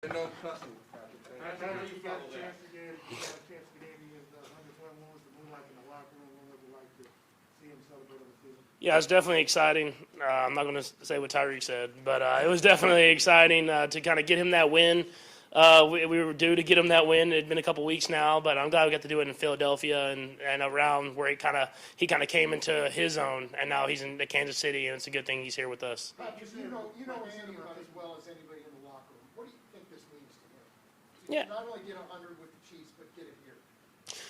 No cussing. After you got a chance to get Andy as the #1, what was the mood like in the locker room? What was it like to see him celebrate on the field? Yeah, it's definitely exciting. I'm not going to say what Tyreek said, but it was definitely exciting to kind of get him that win. We were due to get him that win. It had been a couple weeks now, but I'm glad we got to do it in Philadelphia and around where he kind of came into his own, and now he's in Kansas City, and it's a good thing he's here with us. Patrick, you know Andy about as well as anybody in the locker room. What do you think this means to him? Yeah. Not only get 100 with the Chiefs, but get it here.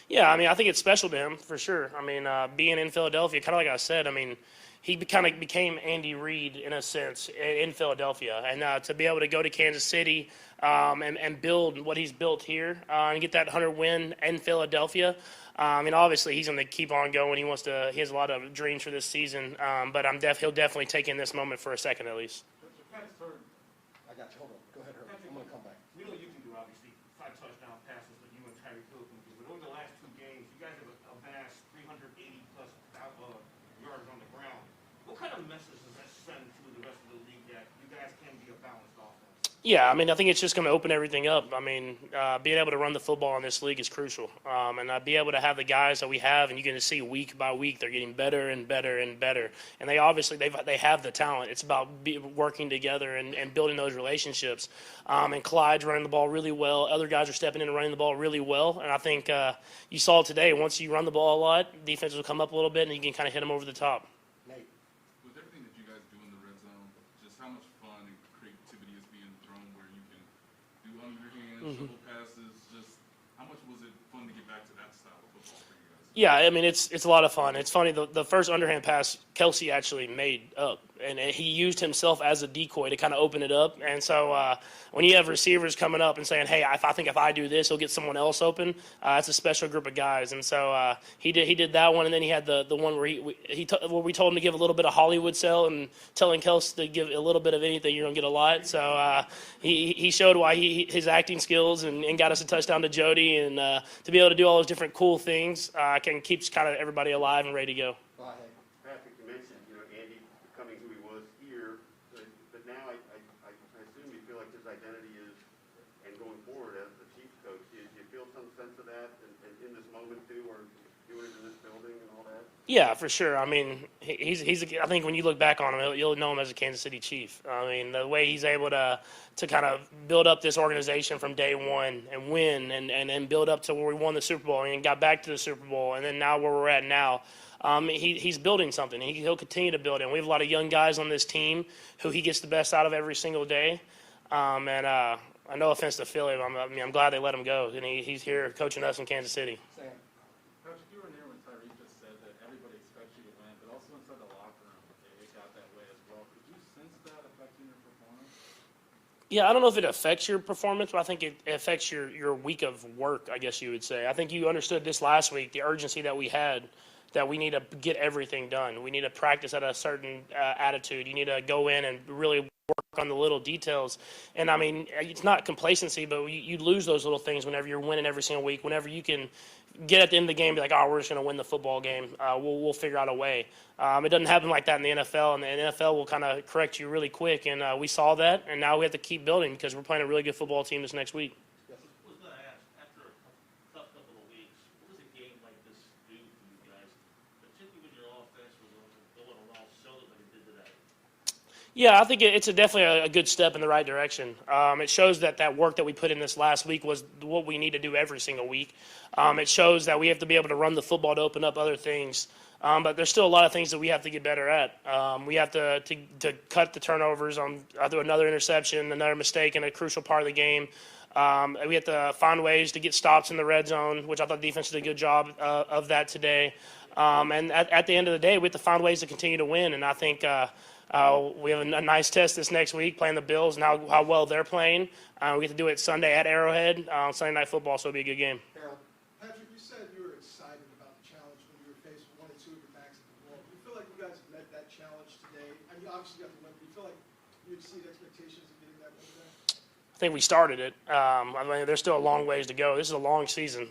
Yeah, I mean, I think it's special to him for sure. I mean, being in Philadelphia, kind of like I said, I mean, he kind of became Andy Reid in a sense in Philadelphia, and to be able to go to Kansas City and build what he's built here and get that 100 win in Philadelphia. I mean, obviously he's going to keep on going. He has a lot of dreams for this season, but he'll definitely take in this moment for a second at least. I got you. Hold on. Go ahead, Herb. I'm going to come back. We know you can do, obviously, 5 touchdown passes, but you and Tyreek Hill can do. But over the last 2 games, you guys have amassed 380-plus yards on the ground. What kind of message does that send to the rest of the league that you guys can be a balanced offense? Yeah, I mean, I think it's just going to open everything up. I mean, being able to run the football in this league is crucial. And be able to have the guys that we have, and you can see week by week, they're getting better and better and better. And they obviously, they have the talent. It's about working together and building those relationships. And Clyde's running the ball really well. Other guys are stepping in and running the ball really well. And I think you saw today, once you run the ball a lot, defense will come up a little bit, and you can kind of hit them over the top. Nate. With everything that you guys do in the red zone, just how much fun and creativity is being thrown where you can do underhand, shovel passes, just how much was it fun to get back to that style of football for you guys? Yeah, I mean, it's a lot of fun. It's funny, the first underhand pass Kelsey actually made up, and he used himself as a decoy to kind of open it up. And so when you have receivers coming up and saying, hey, I think if I do this, he'll get someone else open, it's a special group of guys. And so he did that one, and then he had the one where where we told him to give a little bit of Hollywood sell, and telling Kelsey to give a little bit of anything, you're going to get a lot. So he showed why his acting skills and got us a touchdown to Jody, and to be able to do all those different cool things keeps kind of everybody alive and ready to go. Go ahead. Patrick, you mentioned, Andy becoming who he was here, but now I assume you feel like his identity is, and going forward as the Chiefs coach, do you feel some sense of that in this moment too, or doing it in this building and all that? Yeah, for sure. I mean, I think when you look back on him, you'll know him as a Kansas City Chief. I mean, the way he's able to kind of build up this organization from day one and win and build up to where we won the Super Bowl and got back to the Super Bowl, and then now where we're at now. He's building something. He'll continue to build it. We have a lot of young guys on this team who he gets the best out of every single day. I no offense to Philly, I'm glad they let him go, and he's here coaching us in Kansas City. Sam. Patrick, you were in here when Tyreek just said that everybody expects you to win, but also inside the locker room, it got that way as well. Could you sense that affecting your performance? Yeah, I don't know if it affects your performance, but I think it affects your week of work, I guess you would say. I think you understood this last week, the urgency that we had, that we need to get everything done. We need to practice at a certain attitude. You need to go in and really work on the little details. And, I mean, it's not complacency, but you lose those little things whenever you're winning every single week, whenever you can get at the end of the game and be like, we're just going to win the football game. We'll figure out a way. It doesn't happen like that in the NFL, and the NFL will kind of correct you really quick. And we saw that, and now we have to keep building because we're playing a really good football team this next week. I was going to ask, after a tough couple of weeks, what does a game like this do for you guys, particularly when your offense was going along so that it did today? Yeah, I think it's definitely a good step in the right direction. It shows that work that we put in this last week was what we need to do every single week. It shows that we have to be able to run the football to open up other things. But there's still a lot of things that we have to get better at. We have to cut the turnovers on another interception, another mistake in a crucial part of the game. We have to find ways to get stops in the red zone, which I thought the defense did a good job of that today. And at the end of the day, we have to find ways to continue to win. And I think we have a nice test this next week playing the Bills and how well they're playing. We get to do it Sunday at Arrowhead on Sunday Night Football, so it'll be a good game. Harold. Patrick, you said you were excited about the challenge when you were faced with 1 and 2 of your backs at the wall. Do you feel like you guys have met that challenge today? And you obviously got the win, but do you feel like you exceed expectations of getting that win today? I think we started it. I mean, there's still a long ways to go. This is a long season.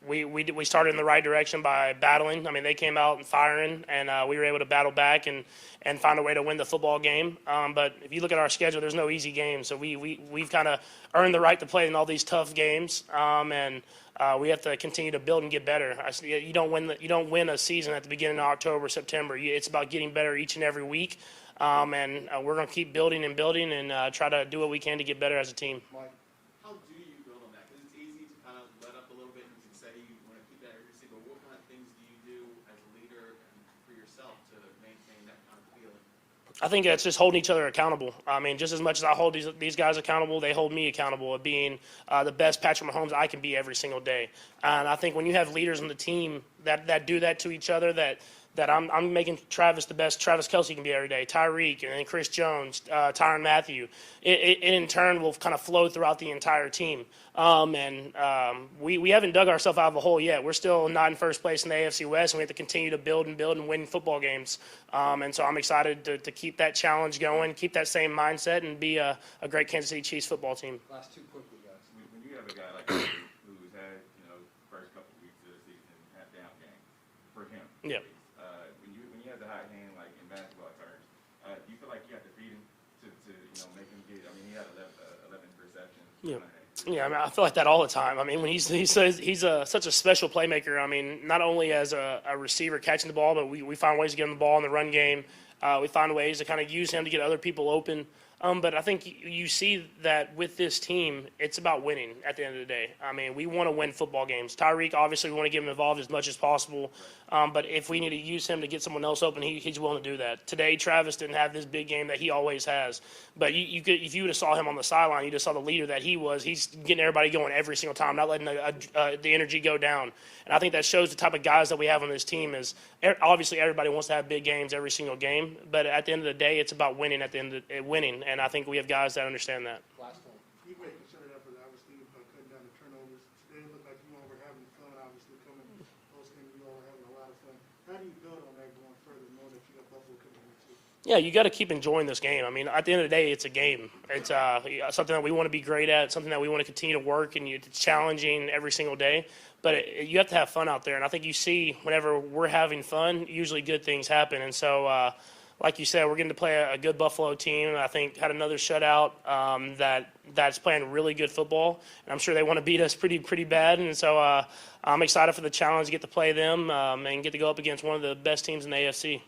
we started in the right direction by battling. I mean, they came out and firing, and we were able to battle back and find a way to win the football game. But if you look at our schedule, there's no easy games. So we've kind of earned the right to play in all these tough games, and we have to continue to build and get better. You don't win a season at the beginning of October, September. It's about getting better each and every week, and we're going to keep building and building and try to do what we can to get better as a team. Mike? How do you build on that? Because it's easy to kind of let up a little bit and to say you want to keep that urgency, but what kind of things do you do as a leader and for yourself to maintain that kind of feeling? I think it's just holding each other accountable. I mean, just as much as I hold these guys accountable, they hold me accountable of being the best Patrick Mahomes I can be every single day. And I think when you have leaders on the team that do that to each other, that I'm making Travis the best Travis Kelce can be every day, Tyreek, and then Chris Jones, Tyrann Mathieu. It in turn will kind of flow throughout the entire team. We haven't dug ourselves out of a hole yet. We're still not in first place in the AFC West, and we have to continue to build and win football games. And so I'm excited to keep that challenge going, keep that same mindset, and be a great Kansas City Chiefs football team. Last two quickly, guys. When you have a guy like Andrew who's had, first couple weeks of the season have down game for him. Yeah. When you have the hot hand, like in basketball terms, do you feel like you have to feed him to make him get? I mean, he had 11 receptions. Yeah. Yeah, I mean, I feel like that all the time. I mean, when he says he's such a special playmaker. I mean, not only as a receiver catching the ball, but we find ways to get him the ball in the run game. We find ways to kind of use him to get other people open. But I think you see that with this team, it's about winning at the end of the day. I mean, we want to win football games. Tyreek, obviously, we want to get him involved as much as possible. But if we need to use him to get someone else open, he's willing to do that. Today, Travis didn't have this big game that he always has. But you could, if you would have saw him on the sideline, you just saw the leader that he was. He's getting everybody going every single time, not letting the energy go down. And I think that shows the type of guys that we have on this team is obviously everybody wants to have big games every single game. But at the end of the day, it's about winning winning. And I think we have guys that understand that. Last one. You made concerted effort, obviously, cutting down the turnovers. Today it looked like you all were having fun, obviously, coming post-game, you all were having a lot of fun. How do you build on that going further, knowing that you got Buffalo coming in too? Yeah, you got to keep enjoying this game. I mean, at the end of the day, it's a game. It's something that we want to be great at, something that we want to continue to work, and it's challenging every single day. But you have to have fun out there, and I think you see whenever we're having fun, usually good things happen. And so, like you said, we're getting to play a good Buffalo team. I think had another shutout that's playing really good football, and I'm sure they want to beat us pretty bad. And so I'm excited for the challenge to get to play them and get to go up against one of the best teams in the AFC.